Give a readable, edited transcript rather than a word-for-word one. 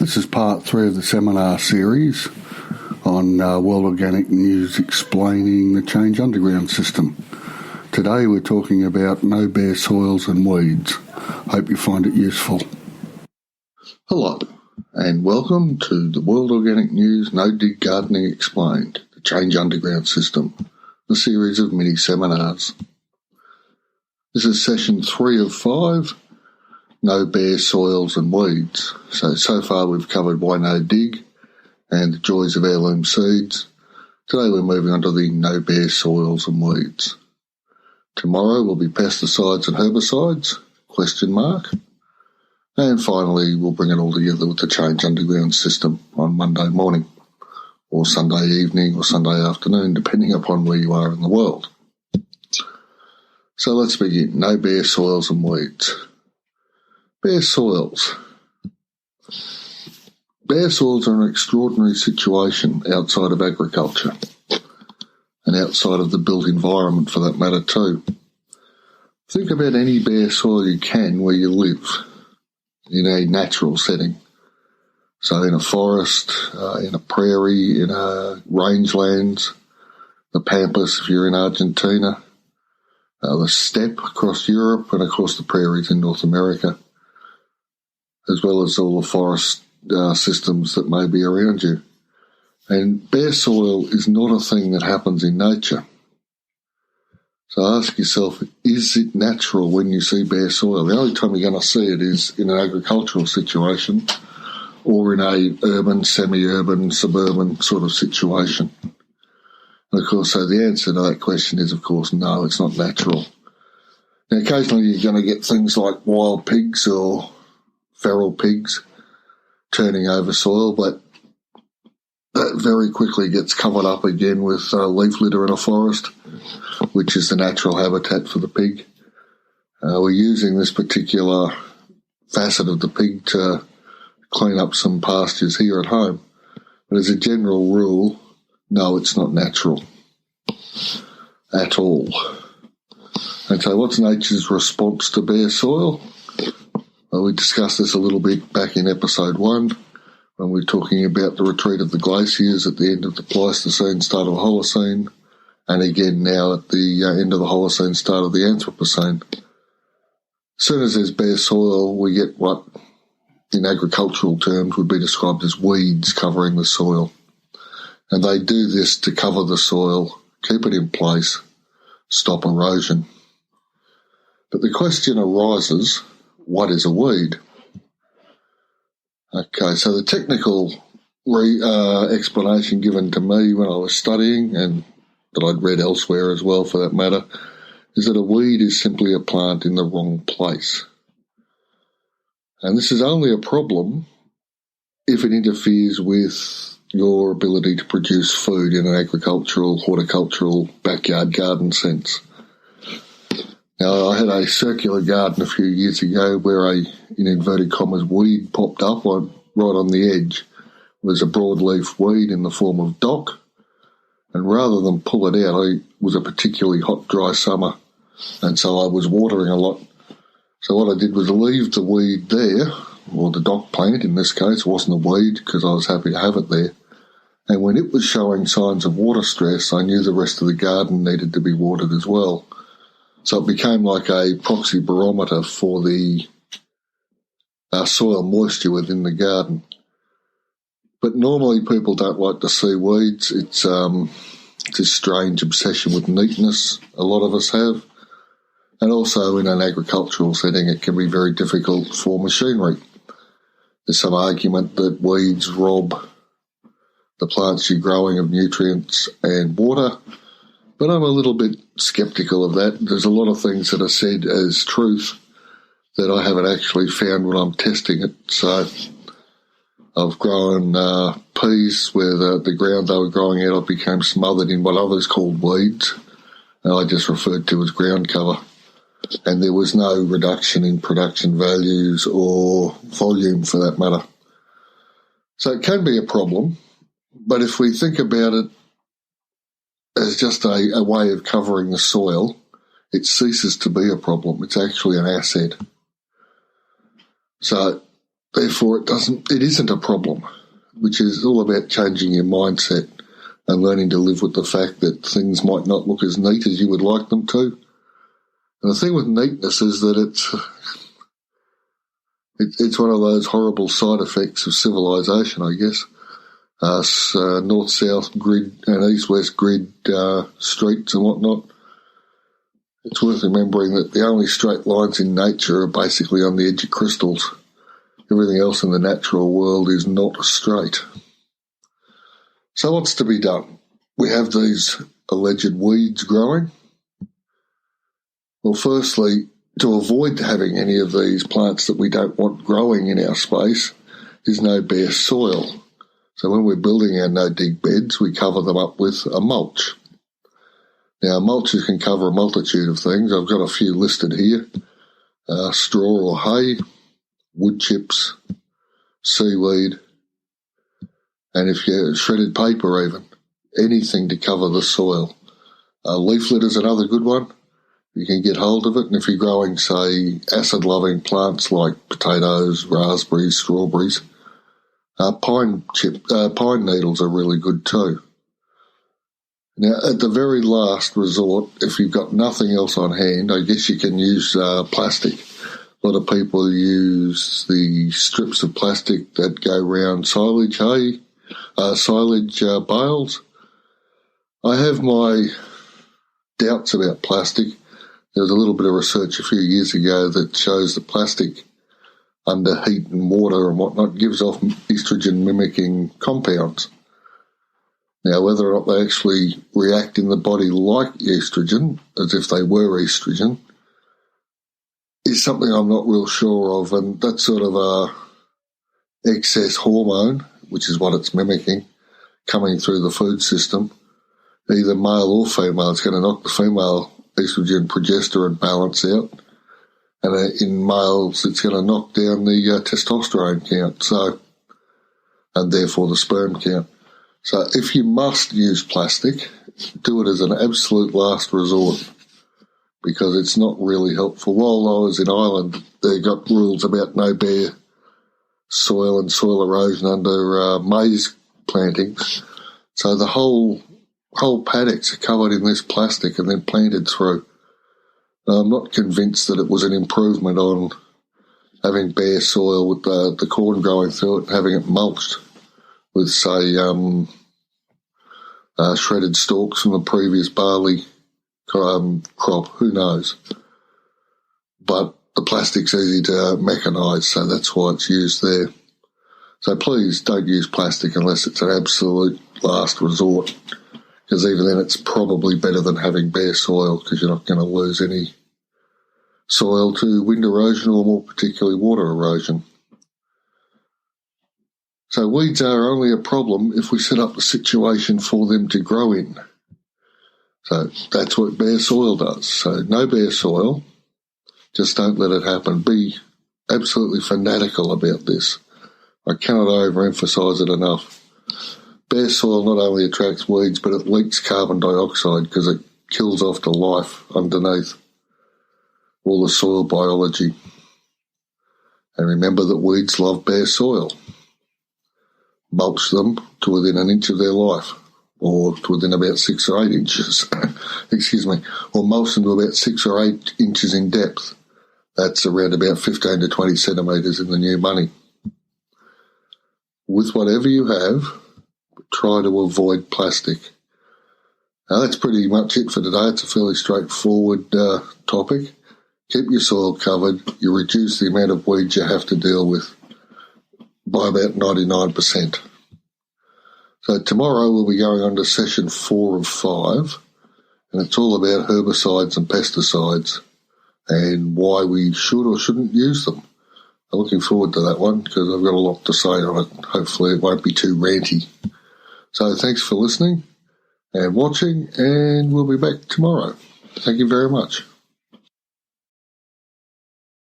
This is part 3 of the seminar series on World Organic News explaining the Change Underground system. Today we're talking about no bare soils and weeds. Hope you find it useful. Hello, and welcome to the World Organic News No Dig Gardening Explained, the Change Underground system, the series of mini-seminars. This is session 3 of 5, no bare soils and weeds. So far we've covered why no dig and the joys of heirloom seeds. Today we're moving on to the no bare soils and weeds. Tomorrow will be pesticides and herbicides, ? And finally we'll bring it all together with the Change Underground system on Monday morning or Sunday evening or Sunday afternoon, depending upon where you are in the world. So let's begin. No bare soils and weeds. Bare soils. Bare soils are an extraordinary situation outside of agriculture and outside of the built environment for that matter too. Think about any bare soil you can where you live in a natural setting. So in a forest, in a prairie, in a rangelands, the pampas if you're in Argentina, the steppe across Europe and across the prairies in North America, as well as all the forest systems that may be around you. And bare soil is not a thing that happens in nature. So ask yourself, is it natural when you see bare soil? The only time you're going to see it is in an agricultural situation or in a urban, semi-urban, suburban sort of situation. And of course, so the answer to that question is, of course, no, it's not natural. Now, occasionally you're going to get things like wild pigs or feral pigs turning over soil, but that very quickly gets covered up again with leaf litter in a forest, which is the natural habitat for the pig. We're using this particular facet of the pig to clean up some pastures here at home. But as a general rule, no, it's not natural at all. And so what's nature's response to bare soil? Well, we discussed this a little bit back in episode 1 when we were talking about the retreat of the glaciers at the end of the Pleistocene, start of the Holocene, and again now at the end of the Holocene, start of the Anthropocene. As soon as there's bare soil, we get what in agricultural terms would be described as weeds covering the soil. And they do this to cover the soil, keep it in place, stop erosion. But the question arises, what is a weed? Okay, so the technical explanation given to me when I was studying, and that I'd read elsewhere as well for that matter, is that a weed is simply a plant in the wrong place. And this is only a problem if it interferes with your ability to produce food in an agricultural, horticultural, backyard garden sense. Now, I had a circular garden a few years ago where a, in inverted commas, weed popped up right on the edge. It was a broadleaf weed in the form of dock, and rather than pull it out, it was a particularly hot, dry summer, and so I was watering a lot. So what I did was leave the weed there, or the dock plant in this case. It wasn't a weed because I was happy to have it there. And when it was showing signs of water stress, I knew the rest of the garden needed to be watered as well. So it became like a proxy barometer for the soil moisture within the garden. But normally people don't like to see weeds. It's this strange obsession with neatness a lot of us have. And also in an agricultural setting, it can be very difficult for machinery. There's some argument that weeds rob the plants you're growing of nutrients and water, but I'm a little bit sceptical of that. There's a lot of things that are said as truth that I haven't actually found when I'm testing it. So I've grown peas where the ground they were growing out of became smothered in what others called weeds, and I just referred to as ground cover. And there was no reduction in production values or volume for that matter. So it can be a problem, but if we think about it as just a way of covering the soil, it ceases to be a problem. It's actually an asset. So therefore it isn't a problem, which is all about changing your mindset and learning to live with the fact that things might not look as neat as you would like them to. And the thing with neatness is that it's one of those horrible side effects of civilization, I guess. North-south grid and east-west grid streets and whatnot. It's worth remembering that the only straight lines in nature are basically on the edge of crystals. Everything else in the natural world is not straight. So what's to be done? We have these alleged weeds growing. Well, firstly, to avoid having any of these plants that we don't want growing in our space is no bare soil. So when we're building our no-dig beds, we cover them up with a mulch. Now, mulches can cover a multitude of things. I've got a few listed here. Straw or hay, wood chips, seaweed, and if you're shredded paper even, anything to cover the soil. Leaf litter is another good one. You can get hold of it, and if you're growing, say, acid-loving plants like potatoes, raspberries, strawberries, pine needles are really good too. Now, at the very last resort, if you've got nothing else on hand, I guess you can use plastic. A lot of people use the strips of plastic that go around silage bales. I have my doubts about plastic. There was a little bit of research a few years ago that shows that plastic under heat and water and whatnot gives off estrogen-mimicking compounds. Now, whether or not they actually react in the body like estrogen, as if they were estrogen, is something I'm not real sure of, and that sort of excess hormone, which is what it's mimicking, coming through the food system, either male or female, it's going to knock the female estrogen progesterone balance out, and in males it's going to knock down the testosterone count, and therefore the sperm count. So if you must use plastic, do it as an absolute last resort, because it's not really helpful. While I was in Ireland, they got rules about no bare soil and soil erosion under maize plantings. So the whole paddocks are covered in this plastic and then planted through. I'm not convinced that it was an improvement on having bare soil with the corn growing through it and having it mulched with, say, shredded stalks from the previous barley crop. Who knows? But the plastic's easy to mechanise, so that's why it's used there. So please don't use plastic unless it's an absolute last resort, because even then it's probably better than having bare soil, because you're not going to lose any soil to wind erosion or more particularly water erosion. So weeds are only a problem if we set up the situation for them to grow in. So that's what bare soil does. So no bare soil, just don't let it happen. Be absolutely fanatical about this. I cannot overemphasise it enough. Bare soil not only attracts weeds, but it leaks carbon dioxide because it kills off the life underneath, all the soil biology. And remember that weeds love bare soil. Mulch them to within an inch of their life, or to within about 6 or 8 inches, or mulch them to about 6 or 8 inches in depth. That's around about 15 to 20 centimetres in the new money. With whatever you have, try to avoid plastic. Now that's pretty much it for today. It's a fairly straightforward topic. Keep your soil covered. You reduce the amount of weeds you have to deal with by about 99%. So tomorrow we'll be going on to session 4 of 5, and it's all about herbicides and pesticides and why we should or shouldn't use them. I'm looking forward to that one because I've got a lot to say on it. Hopefully it won't be too ranty. So thanks for listening and watching, and we'll be back tomorrow. Thank you very much.